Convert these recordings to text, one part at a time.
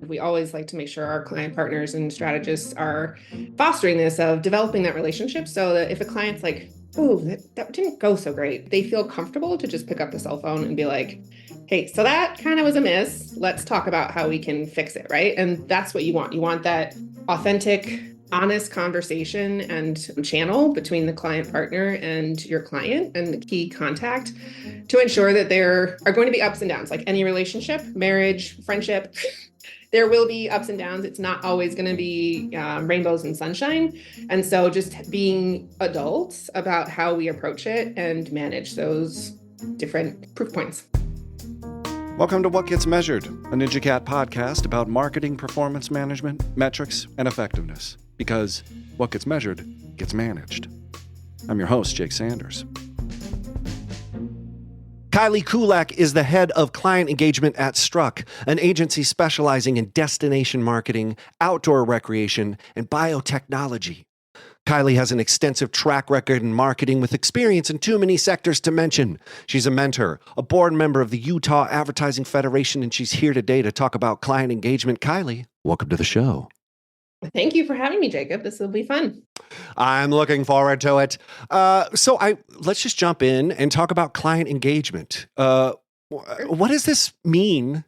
We always like to make sure our client partners and strategists are fostering this of developing that relationship so that if a client's like, oh, that didn't go so great, they feel comfortable to just pick up the cell phone and be like, hey, so that kind of was a miss. Let's talk about how we can fix it, right? And that's what you want. You want that authentic, honest conversation and channel between the client partner and your client and the key contact to ensure that there are going to be ups and downs, like any relationship, marriage, friendship. There will be ups and downs. It's not always going to be rainbows and sunshine. And so just being adults about how we approach it and manage those different proof points. Welcome to What Gets Measured, a NinjaCat podcast about marketing, performance management, metrics, and effectiveness. Because what gets measured gets managed. I'm your host, Jake Sanders. Kylie Kullack is the head of client engagement at Struck, an agency specializing in destination marketing, outdoor recreation, and biotechnology. Kylie has an extensive track record in marketing with experience in too many sectors to mention. She's a mentor, a board member of the Utah Advertising Federation, and she's here today to talk about client engagement. Kylie, welcome to the show. Thank you for having me, Jacob. This will be fun. I'm looking forward to it. Let's just jump in and talk about client engagement. What does this mean?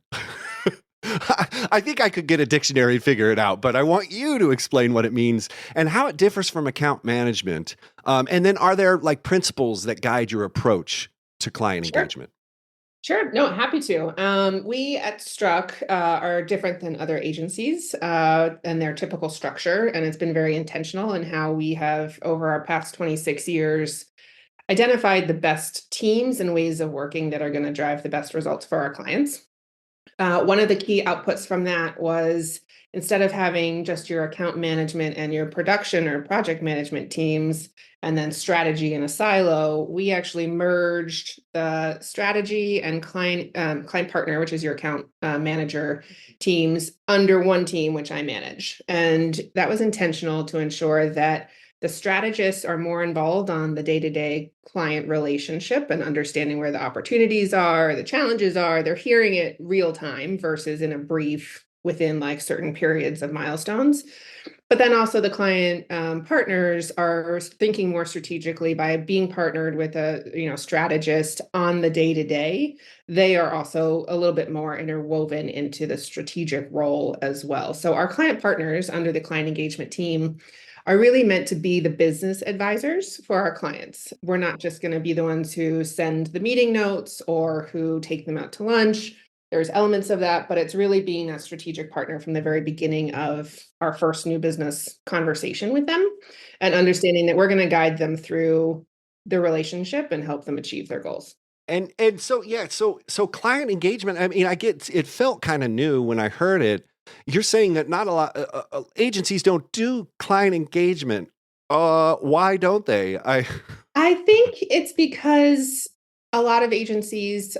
I think I could get a dictionary and figure it out, but I want you to explain what it means and how it differs from account management. And then are there like principles that guide your approach to client engagement? Sure. No, happy to. We at Struck are different than other agencies and their typical structure. And it's been very intentional in how we have, over our past 26 years, identified the best teams and ways of working that are going to drive the best results for our clients. One of the key outputs from that was, instead of having just your account management and your production or project management teams and then strategy in a silo, we actually merged the strategy and client partner, which is your account manager teams, under one team, which I manage. And that was intentional to ensure that the strategists are more involved on the day-to-day client relationship and understanding where the opportunities are, the challenges are. They're hearing it real time versus in a brief within like certain periods of milestones. But then also the client partners are thinking more strategically by being partnered with a strategist on the day-to-day. They are also a little bit more interwoven into the strategic role as well. So our client partners under the client engagement team are really meant to be the business advisors for our clients. We're not just going to be the ones who send the meeting notes or who take them out to lunch. There's elements of that, but it's really being a strategic partner from the very beginning of our first new business conversation with them and understanding that we're going to guide them through the relationship and help them achieve their goals. So client engagement, I mean, it felt kind of new when I heard it. You're saying that not a lot agencies don't do client engagement. Why don't they? I think it's because a lot of agencies,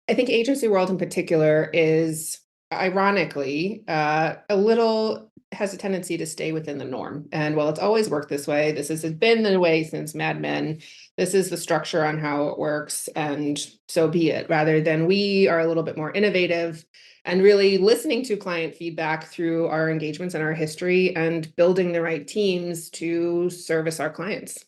I think agency world in particular, is ironically a little has a tendency to stay within the norm. And while it's always worked this way, this has been the way since Mad Men. This is the structure on how it works, and so be it. Rather than we are a little bit more innovative and really listening to client feedback through our engagements and our history and building the right teams to service our clients.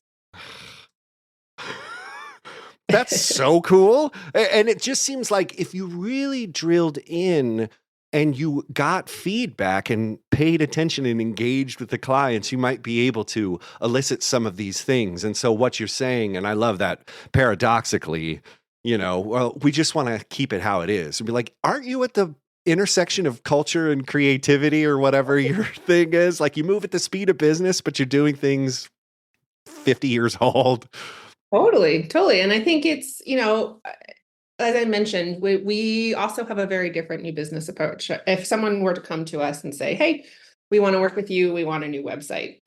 That's so cool. And it just seems like if you really drilled in and you got feedback and paid attention and engaged with the clients, you might be able to elicit some of these things. And so what you're saying, and I love that paradoxically, well, we just want to keep it how it is and be like, aren't you at the intersection of culture and creativity or whatever your thing is? Like, you move at the speed of business, but you're doing things 50 years old. Totally. And I think it's, as I mentioned, we also have a very different new business approach. If someone were to come to us and say, hey, we want to work with you, we want a new website.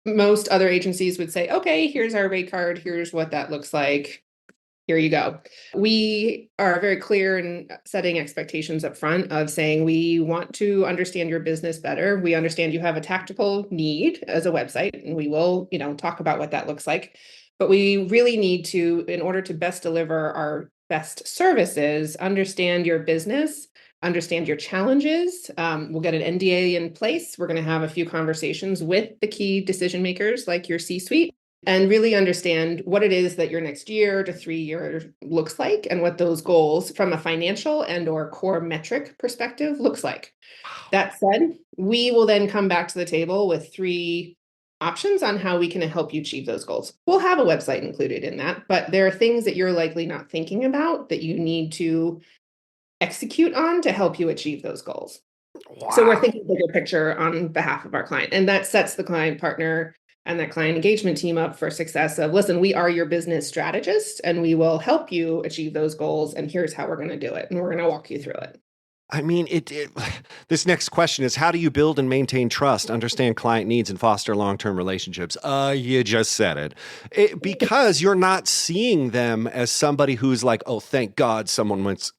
Most other agencies would say, okay, here's our rate card. Here's what that looks like. Here you go. We are very clear in setting expectations up front of saying, we want to understand your business better. We understand you have a tactical need as a website, and we will, talk about what that looks like. But we really need to, in order to best deliver our best services, understand your business, understand your challenges. We'll get an NDA in place. We're going to have a few conversations with the key decision makers, like your C-suite, and really understand what it is that your next year to 3 years looks like, and what those goals from a financial and or core metric perspective looks like. That said, we will then come back to the table with 3 options on how we can help you achieve those goals. We'll have a website included in that, but there are things that you're likely not thinking about that you need to execute on to help you achieve those goals. So we're Wow. thinking bigger picture on behalf of our client, and that sets the client partner and that client engagement team up for success of, listen, we are your business strategist and we will help you achieve those goals, and here's how we're going to do it, and we're going to walk you through it. I mean, this next question is, how do you build and maintain trust, understand client needs, and foster long-term relationships? You just said it. Because you're not seeing them as somebody who's like, oh, thank God someone went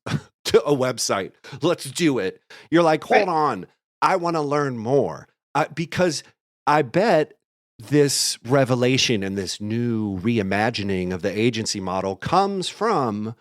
to a website. Let's do it. You're like, hold Right. on. I want to learn more. Because I bet this revelation and this new reimagining of the agency model comes from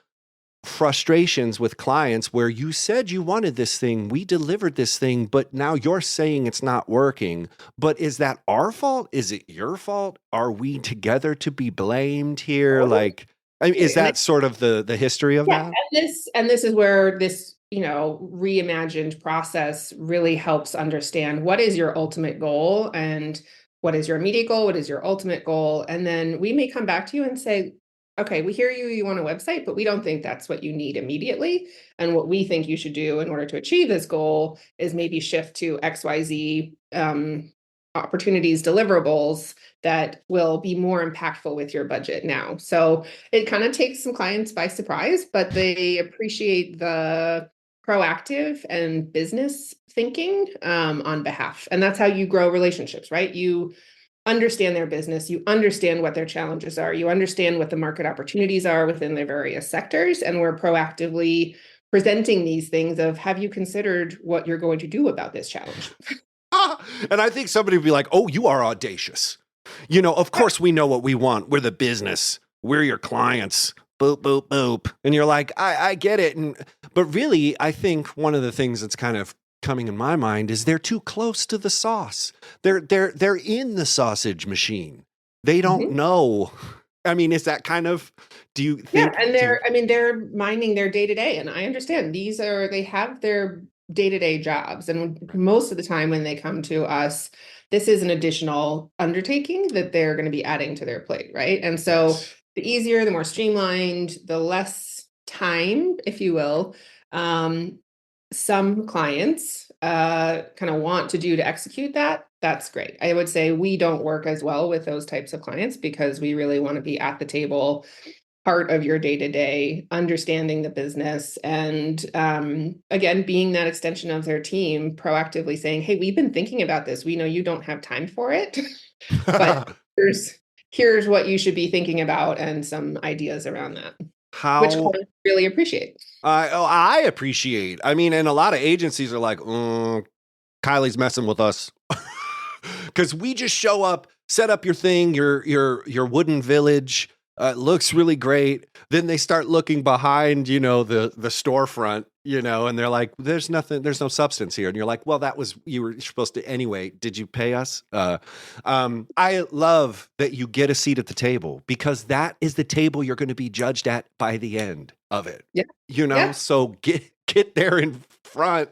frustrations with clients where you said you wanted this thing, we delivered this thing, but now you're saying it's not working. But is that our fault? Is it your fault? Are we together to be blamed here? Like, I mean, is And that sort of the history of yeah, that? and this is where this, reimagined process really helps understand what is your ultimate goal and what is your immediate goal, what is your ultimate goal. And then we may come back to you and say, okay, we hear you, you want a website, but we don't think that's what you need immediately. And what we think you should do in order to achieve this goal is maybe shift to XYZ opportunities, deliverables that will be more impactful with your budget now. So it kind of takes some clients by surprise, but they appreciate the proactive and business thinking on behalf. And that's how you grow relationships, right? You understand their business, you understand what their challenges are, you understand what the market opportunities are within their various sectors, and we're proactively presenting these things of, have you considered what you're going to do about this challenge? And I think somebody would be like, oh, you are audacious. Of course we know what we want. We're the business. We're your clients. Boop, boop, boop. And you're like, I get it. But really, I think one of the things that's kind of coming in my mind is they're too close to the sauce. They're in the sausage machine. They don't Mhm. know. I mean, is that kind of, do you Yeah, think? and they're minding their day-to-day, and I understand they have their day-to-day jobs, and most of the time when they come to us, this is an additional undertaking that they're going to be adding to their plate, right? And so Yes. the easier, the more streamlined, the less time, if you will, um, some clients kind of want to do to execute that. That's great. I would say we don't work as well with those types of clients because we really want to be at the table, part of your day-to-day, understanding the business, and again, being that extension of their team, proactively saying, hey, we've been thinking about this, we know you don't have time for it, but here's what you should be thinking about, and some ideas around that, which How clients really appreciate. I appreciate. I mean, and a lot of agencies are like, Kylie's messing with us. Because we just show up, set up your thing, your wooden village. Looks really great. Then they start looking behind, the storefront, and they're like, "There's nothing. There's no substance here." And you're like, "Well, that was you were supposed to anyway. Did you pay us?" I love that you get a seat at the table because that is the table you're going to be judged at by the end of it. Yeah. Yeah. So get there in front.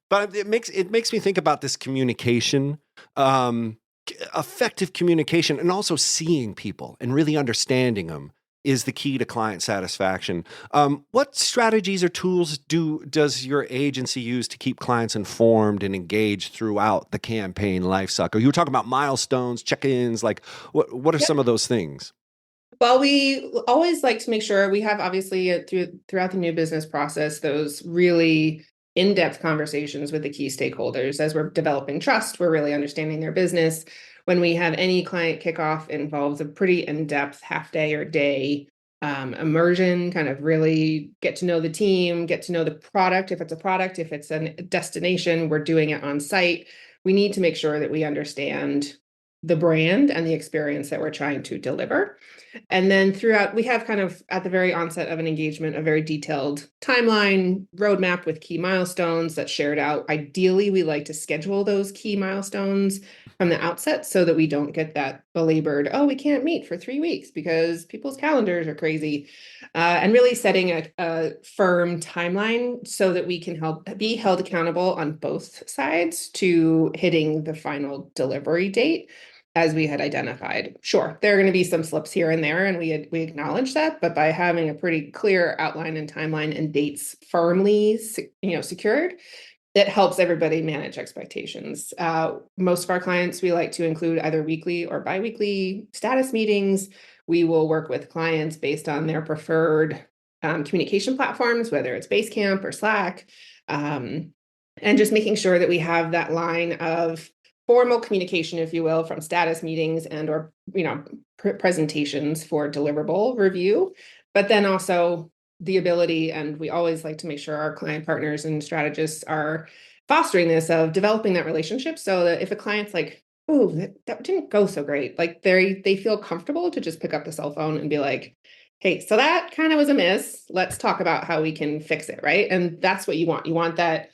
But it makes me think about this communication, effective communication, and also seeing people and really understanding them is the key to client satisfaction. What strategies or tools does your agency use to keep clients informed and engaged throughout the campaign life cycle? You were talking about milestones, check-ins. Like, what are some of those things? Well, we always like to make sure we have, obviously, throughout the new business process, those really in-depth conversations with the key stakeholders as we're developing trust. We're really understanding their business. When we have any client kickoff, involves a pretty in-depth half day or day immersion, kind of really get to know the team, get to know the product. If it's a product, if it's a destination, we're doing it on site. We need to make sure that we understand the brand and the experience that we're trying to deliver. And then throughout, we have kind of at the very onset of an engagement, a very detailed timeline roadmap with key milestones that's shared out. Ideally, we like to schedule those key milestones from the outset so that we don't get that belabored, oh, we can't meet for 3 weeks because people's calendars are crazy. And really setting a firm timeline so that we can be held accountable on both sides to hitting the final delivery date as we had identified. Sure, there are going to be some slips here and there, and we acknowledge that, but by having a pretty clear outline and timeline and dates firmly, secured, that helps everybody manage expectations. Most of our clients, we like to include either weekly or biweekly status meetings. We will work with clients based on their preferred communication platforms, whether it's Basecamp or Slack, and just making sure that we have that line of formal communication, if you will, from status meetings and or presentations for deliverable review, but then also the ability, and we always like to make sure our client partners and strategists are fostering this of developing that relationship so that if a client's like, oh, that didn't go so great, like they feel comfortable to just pick up the cell phone and be like, hey, so that kind of was a miss. Let's talk about how we can fix it, right? And that's what you want. You want that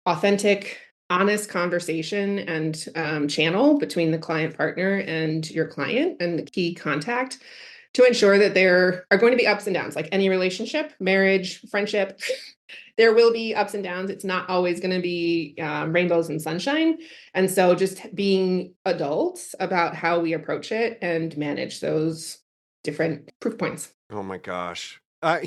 authentic, honest conversation and channel between the client partner and your client and the key contact to ensure that there are going to be ups and downs, like any relationship, marriage, friendship. There will be ups and downs. It's not always going to be rainbows and sunshine. And so just being adults about how we approach it and manage those different proof points. Oh my gosh. I'm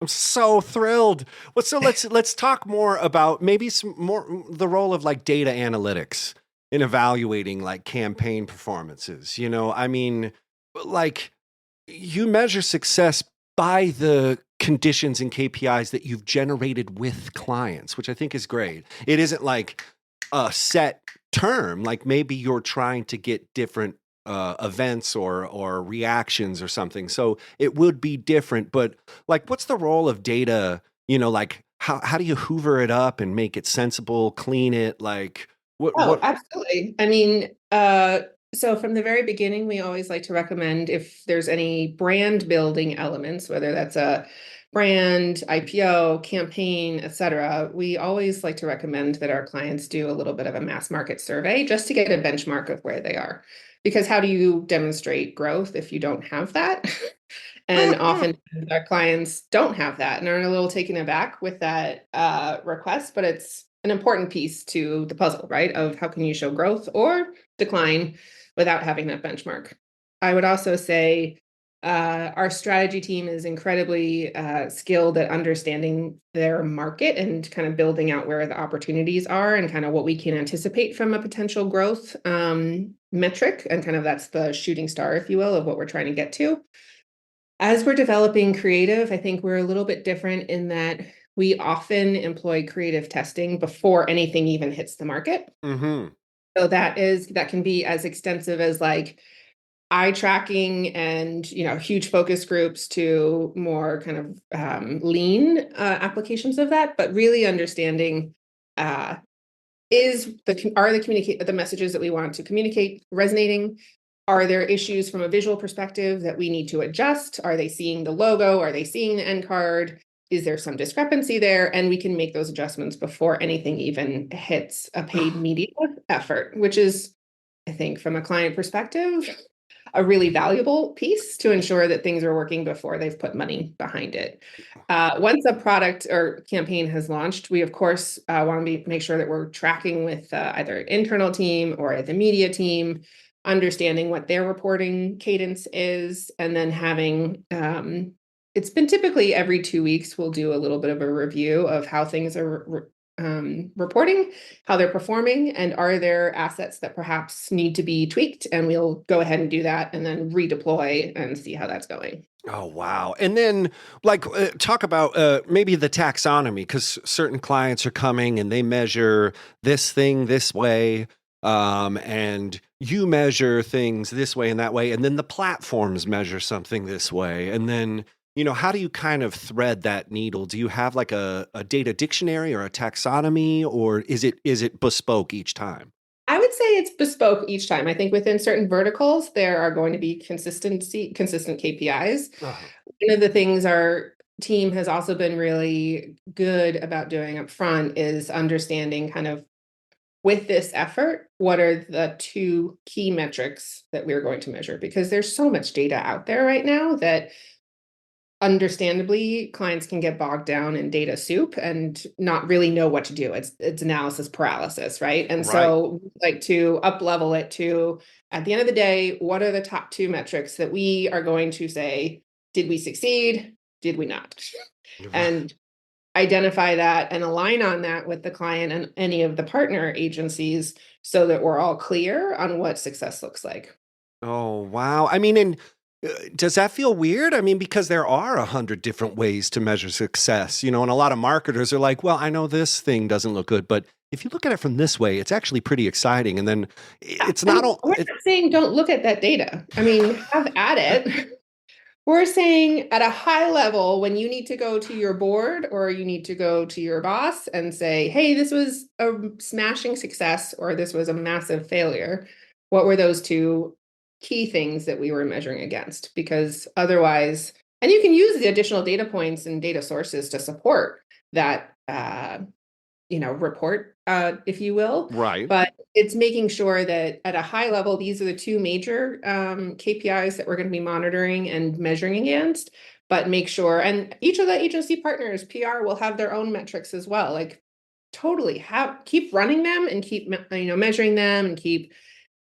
so thrilled. Well, so let's talk more about maybe some more the role of like data analytics in evaluating like campaign performances. I mean, like you measure success by the conditions and KPIs that you've generated with clients, which I think is great. It isn't like a set term, like maybe you're trying to get different events or reactions or something. So it would be different, but like, what's the role of data? Like how do you hoover it up and make it sensible, clean it? Like what? Absolutely. I mean, so from the very beginning, we always like to recommend if there's any brand building elements, whether that's a brand, IPO, campaign, et cetera, we always like to recommend that our clients do a little bit of a mass market survey just to get a benchmark of where they are. Because how do you demonstrate growth if you don't have that? And often our clients don't have that and are a little taken aback with that request, but it's an important piece to the puzzle, right? Of how can you show growth or decline without having that benchmark. I would also say our strategy team is incredibly skilled at understanding their market and kind of building out where the opportunities are and kind of what we can anticipate from a potential growth metric. And kind of that's the shooting star, if you will, of what we're trying to get to. As we're developing creative, I think we're a little bit different in that we often employ creative testing before anything even hits the market. Mm-hmm. So that can be as extensive as like eye tracking and huge focus groups to more kind of lean applications of that, but really understanding are the messages that we want to communicate resonating? Are there issues from a visual perspective that we need to adjust? Are they seeing the logo? Are they seeing the end card? Is there some discrepancy there? And we can make those adjustments before anything even hits a paid media effort, which is, I think, from a client perspective, a really valuable piece to ensure that things are working before they've put money behind it. Once a product or campaign has launched, we of course want to make sure that we're tracking with either internal team or the media team, understanding what their reporting cadence is, and then having it's been typically every 2 weeks, we'll do a little bit of a review of how things are reporting, how they're performing, and are there assets that perhaps need to be tweaked, and we'll go ahead and do that and then redeploy and see how that's going. Oh, wow. And then like talk about maybe the taxonomy, because certain clients are coming and they measure this thing this way. And you measure things this way and that way. And then the platforms measure something this way. And then, how do you kind of thread that needle? Do you have like a data dictionary or a taxonomy, or is it bespoke each time? I would say it's bespoke each time. I think within certain verticals, there are going to be consistent KPIs. Uh-huh. One of the things our team has also been really good about doing up front is understanding kind of with this effort, what are the two key metrics that we're going to measure? Because there's so much data out there right now that understandably clients can get bogged down in data soup and not really know what to do. It's analysis paralysis, right? And Right. so like to up level it to at the end of the day, what are the top two metrics that we are going to say, did we succeed? Did we not? And identify that and align on that with the client and any of the partner agencies so that we're all clear on what success looks like. Oh, wow. I mean, and does that feel weird? I mean, because there are 100 different ways to measure success, and a lot of marketers are like, well, I know this thing doesn't look good, but if you look at it from this way, it's actually pretty exciting. And then it's And not all, we're not saying don't look at that data. I mean, have at it. We're saying at a high level, when you need to go to your board or you need to go to your boss and say, hey, this was a smashing success or this was a massive failure, what were those two key things that we were measuring against? Because otherwise, and you can use the additional data points and data sources to support that report, if you will. right. But it's making sure that at a high level, these are the two major KPIs that we're going to be monitoring and measuring against. But make sure, and each of the agency partners, PR, will have their own metrics as well. Like totally keep running them and keep measuring them and keep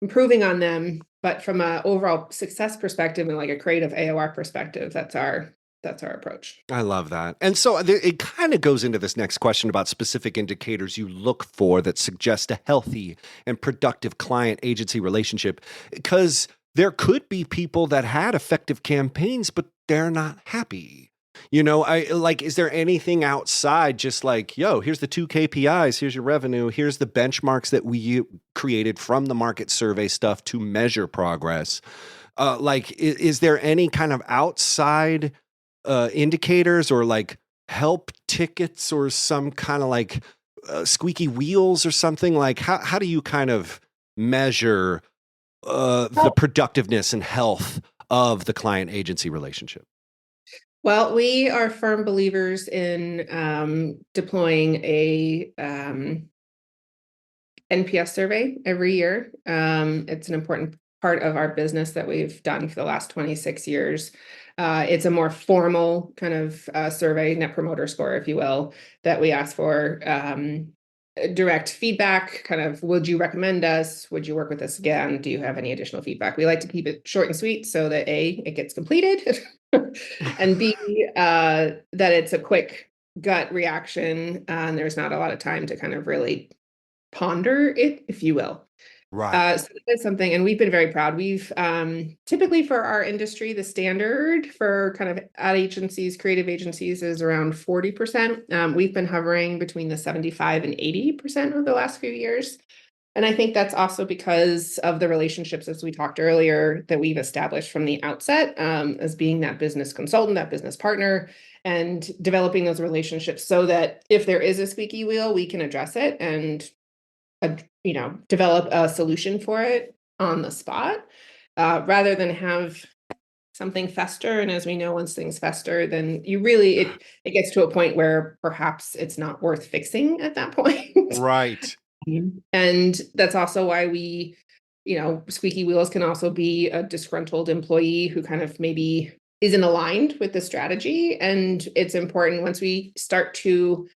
improving on them. But from an overall success perspective and like a creative AOR perspective, that's our approach. I love that. And so it kind of goes into this next question about specific indicators you look for that suggest a healthy and productive client agency relationship. Because there could be people that had effective campaigns, but they're not happy. I like, is there anything outside just like, yo, here's the two KPIs, here's your revenue, here's the benchmarks that we created from the market survey stuff to measure progress? Like, is there any kind of outside indicators or like help tickets or some kind of like squeaky wheels or something? Like how do you kind of measure the productiveness and health of the client agency relationship? Well, we are firm believers in deploying a NPS survey every year. It's an important part of our business that we've done for the last 26 years. It's a more formal kind of survey, net promoter score, if you will, that we ask for direct feedback, kind of, would you recommend us? Would you work with us again? Do you have any additional feedback? We like to keep it short and sweet so that A, it gets completed, and B, that it's a quick gut reaction and there's not a lot of time to kind of really ponder it, if you will. Right. So that's something, and we've been very proud. We've typically for our industry, the standard for kind of ad agencies, creative agencies is around 40%. We've been hovering between the 75 and 80% over the last few years. And I think that's also because of the relationships, as we talked earlier, that we've established from the outset as being that business consultant, that business partner, and developing those relationships so that if there is a squeaky wheel, we can address it and develop a solution for it on the spot, rather than have something fester. And as we know, once things fester, then it gets to a point where perhaps it's not worth fixing at that point. Right. And that's also why squeaky wheels can also be a disgruntled employee who kind of maybe isn't aligned with the strategy. And it's important once we start to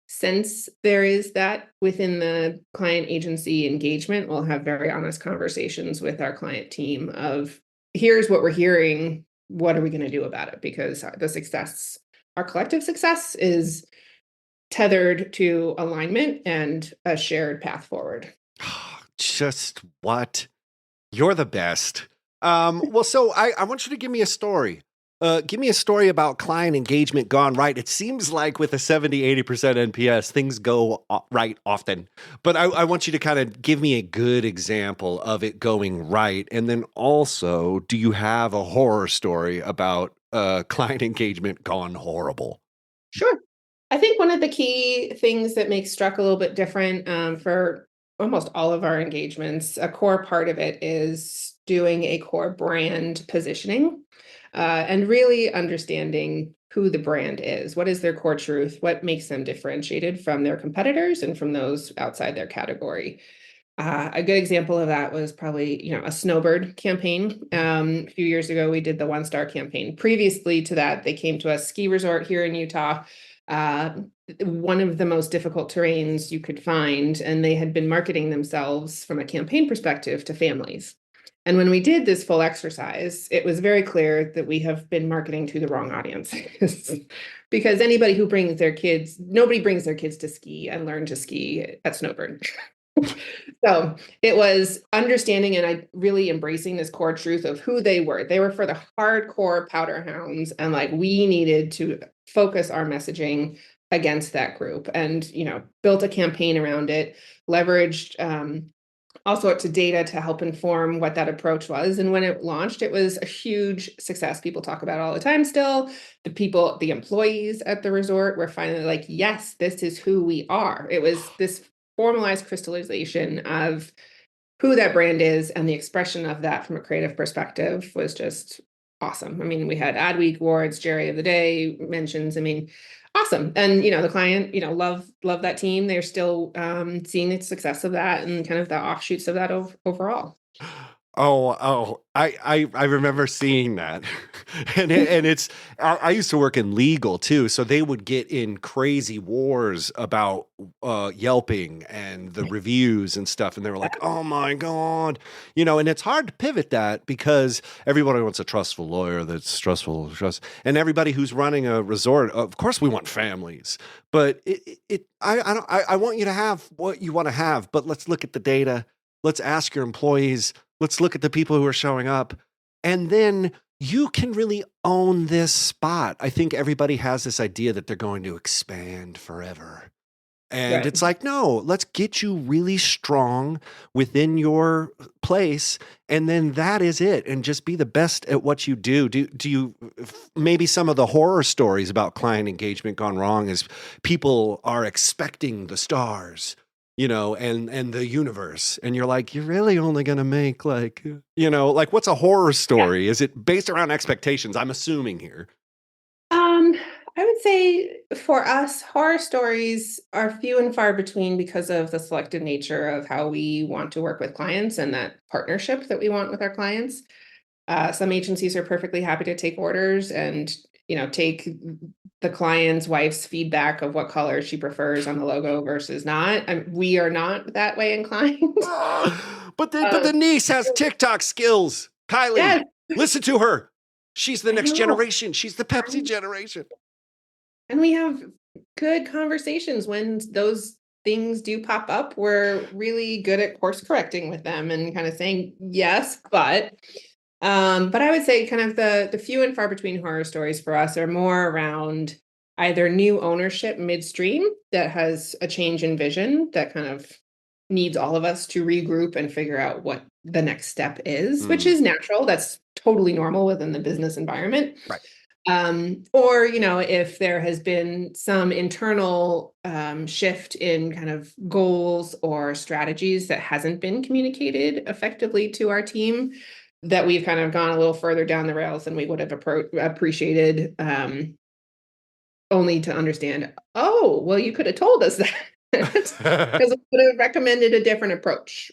sense there is that within the client agency engagement, we'll have very honest conversations with our client team of here's what we're hearing. What are we going to do about it? Because our collective success is tethered to alignment and a shared path forward. Just what? You're the best. Well, so I want you to give me a story. Give me a story about client engagement gone right. It seems like with a 70-80% NPS, things go right often. But I want you to kind of give me a good example of it going right. And then also, do you have a horror story about client engagement gone horrible? Sure. I think one of the key things that makes Struck a little bit different for almost all of our engagements, a core part of it is doing a core brand positioning, and really understanding who the brand is. What is their core truth? What makes them differentiated from their competitors and from those outside their category? A good example of that was probably, a Snowbird campaign. A few years ago, we did the One Star campaign. Previously to that, they came to a ski resort here in Utah, uh, one of the most difficult terrains you could find, and they had been marketing themselves from a campaign perspective to families. And when we did this full exercise, it was very clear that we have been marketing to the wrong audience. Because anybody who brings their kids, nobody brings their kids to ski and learn to ski at Snowbird. So it was understanding and I really embracing this core truth of who they were. They were for the hardcore powder hounds, and like we needed to focus our messaging against that group, and built a campaign around it, leveraged all sorts of data to help inform what that approach was. And when it launched, it was a huge success. People talk about it all the time still. The employees at the resort were finally like, yes, this is who we are. It was this formalized crystallization of who that brand is, and the expression of that from a creative perspective was just awesome. I mean, we had Adweek awards, Jerry of the Day mentions. I mean, awesome. And the client, love that team. They're still seeing the success of that and kind of the offshoots of that overall. I remember seeing that. And it's, I used to work in legal too. So they would get in crazy wars about Yelping and the reviews and stuff. And they were like, oh my God, and it's hard to pivot that because everybody wants a trustful lawyer that's trustful, and everybody who's running a resort, of course we want families, but I want you to have what you want to have, but let's look at the data. Let's ask your employees. Let's look at the people who are showing up. And then you can really own this spot. I think everybody has this idea that they're going to expand forever. And Right. it's like, no, let's get you really strong within your place. And then that is it. And just be the best at what you do. Do you, maybe some of the horror stories about client engagement gone wrong is people are expecting the stars, and the universe. And you're like, you're really only going to make like what's a horror story? Yeah. Is it based around expectations? I'm assuming here. I would say for us, horror stories are few and far between because of the selective nature of how we want to work with clients and that partnership that we want with our clients. Some agencies are perfectly happy to take orders and, take the client's wife's feedback of what color she prefers on the logo versus not. We are not that way inclined. But the niece has TikTok skills. Kylie, yes. Listen to her. She's the next generation. She's the Pepsi generation. And we have good conversations when those things do pop up. We're really good at course correcting with them and kind of saying yes, but I would say kind of the few and far between horror stories for us are more around either new ownership midstream that has a change in vision that kind of needs all of us to regroup and figure out what the next step is, which is natural. That's totally normal within the business environment. Right. Or, if there has been some internal shift in kind of goals or strategies that hasn't been communicated effectively to our team, that we've kind of gone a little further down the rails than we would have appreciated, only to understand, oh, well, you could have told us that. Because we would have recommended a different approach,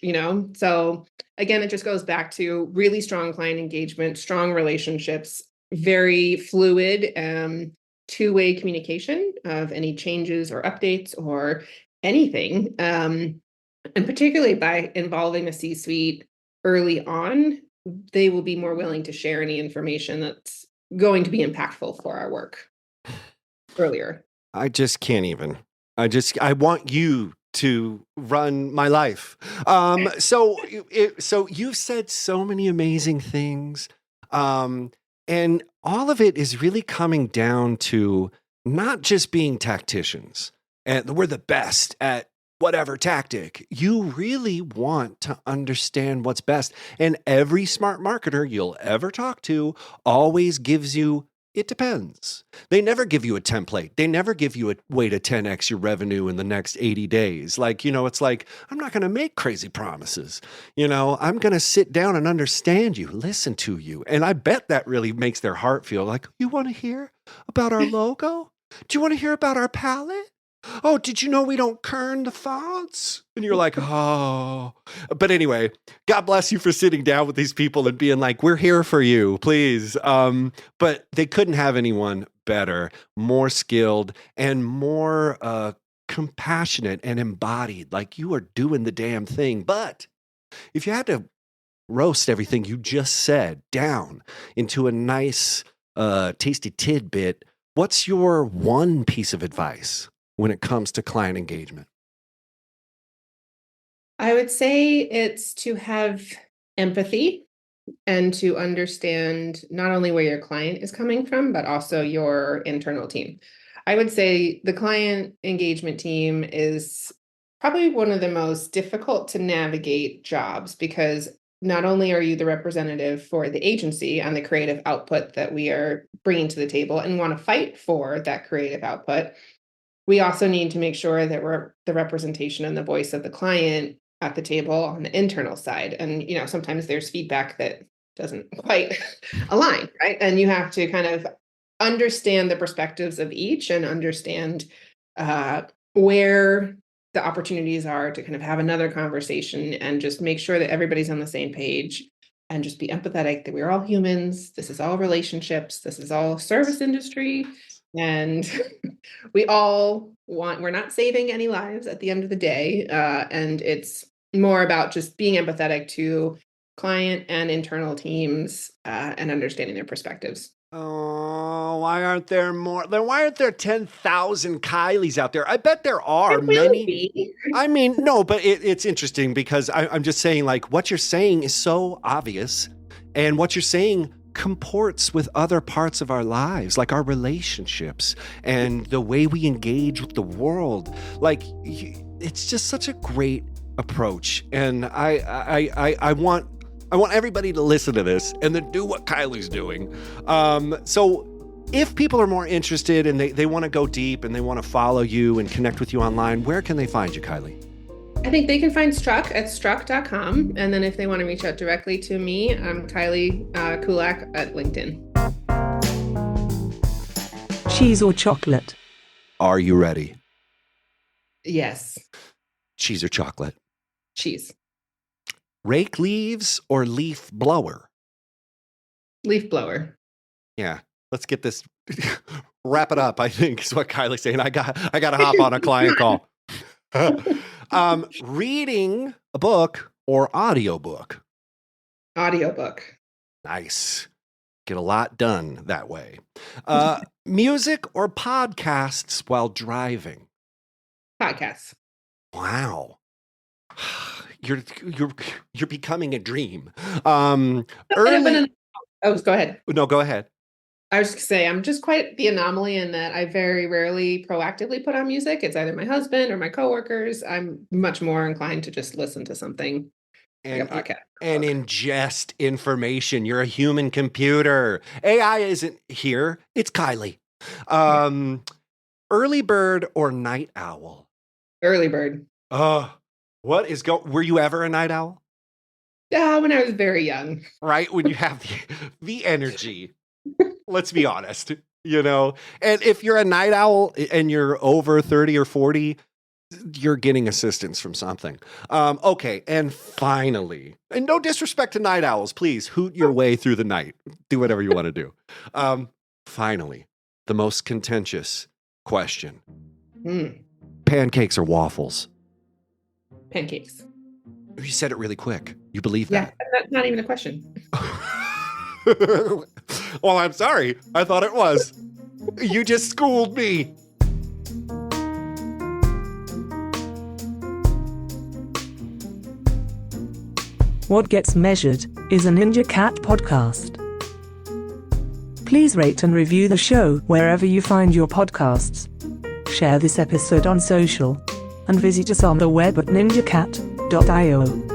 So again, it just goes back to really strong client engagement, strong relationships, very fluid, two-way communication of any changes or updates or anything. And particularly by involving the C-suite early on, they will be more willing to share any information that's going to be impactful for our work earlier. I just can't even. I want you to run my life. So you've said so many amazing things. And all of it is really coming down to not just being tacticians and we're the best at whatever tactic. You really want to understand what's best. And every smart marketer you'll ever talk to always gives you It depends. They never give you a template. They never give you a way to 10x your revenue in the next 80 days. Like, it's like, I'm not going to make crazy promises. I'm going to sit down and understand you, listen to you. And I bet that really makes their heart feel like, you want to hear about our logo? Do you want to hear about our palette? Oh, did you know we don't kern the fonts? And you're like, oh. But anyway, God bless you for sitting down with these people and being like, we're here for you, please. But they couldn't have anyone better, more skilled, and more compassionate and embodied. Like, you are doing the damn thing. But if you had to roast everything you just said down into a nice, tasty tidbit, what's your one piece of advice when it comes to client engagement? I would say it's to have empathy and to understand not only where your client is coming from, but also your internal team. I would say the client engagement team is probably one of the most difficult to navigate jobs, because not only are you the representative for the agency on the creative output that we are bringing to the table and want to fight for that creative output, we also need to make sure that we're the representation and the voice of the client at the table on the internal side. And, sometimes there's feedback that doesn't quite align, right? And you have to kind of understand the perspectives of each and understand where the opportunities are to kind of have another conversation and just make sure that everybody's on the same page and just be empathetic that we're all humans. This is all relationships. This is all service industry. And we're not saving any lives at the end of the day. And it's more about just being empathetic to client and internal teams and understanding their perspectives. Oh, why aren't there more? Then why aren't there 10,000 Kylies out there? I bet there are many. I mean, no, but it's interesting because I'm just saying, like, what you're saying is so obvious, and what you're saying comports with other parts of our lives, like our relationships and the way we engage with the world. Like, it's just such a great approach, and I want everybody to listen to this and then do what Kylie's doing. So if people are more interested and they want to go deep and they want to follow you and connect with you online, where can they find you, Kylie? I think they can find Struck at struck.com. And then if they want to reach out directly to me, I'm Kylie Kullack at LinkedIn. Cheese or chocolate? Are you ready? Yes. Cheese or chocolate? Cheese. Rake leaves or leaf blower? Leaf blower. Yeah. Let's get this, wrap it up, I think is what Kylie's saying. I got to hop on a client call. Reading a book or audiobook? Audiobook. Nice. Get a lot done that way. Music or podcasts while driving? Podcasts. Wow. You're becoming a dream. Go ahead. No, go ahead. I was just gonna say, I'm just quite the anomaly in that I very rarely proactively put on music. It's either my husband or my coworkers. I'm much more inclined to just listen to something and, like a podcast. And ingest information. You're a human computer. AI isn't here. It's Kylie. Early bird or night owl? Early bird. Were you ever a night owl? Yeah, when I was very young. Right? When you have the energy. Let's be honest, and if you're a night owl and you're over 30 or 40, you're getting assistance from something. Okay. And finally, and no disrespect to night owls, please hoot your way through the night. Do whatever you want to do. Finally, the most contentious question. Pancakes or waffles? Pancakes. You said it really quick. You believe that? Yeah, that's not even a question. Well, I'm sorry. I thought it was. You just schooled me. What Gets Measured is a NinjaCat podcast. Please rate and review the show wherever you find your podcasts. Share this episode on social and visit us on the web at ninjacat.io.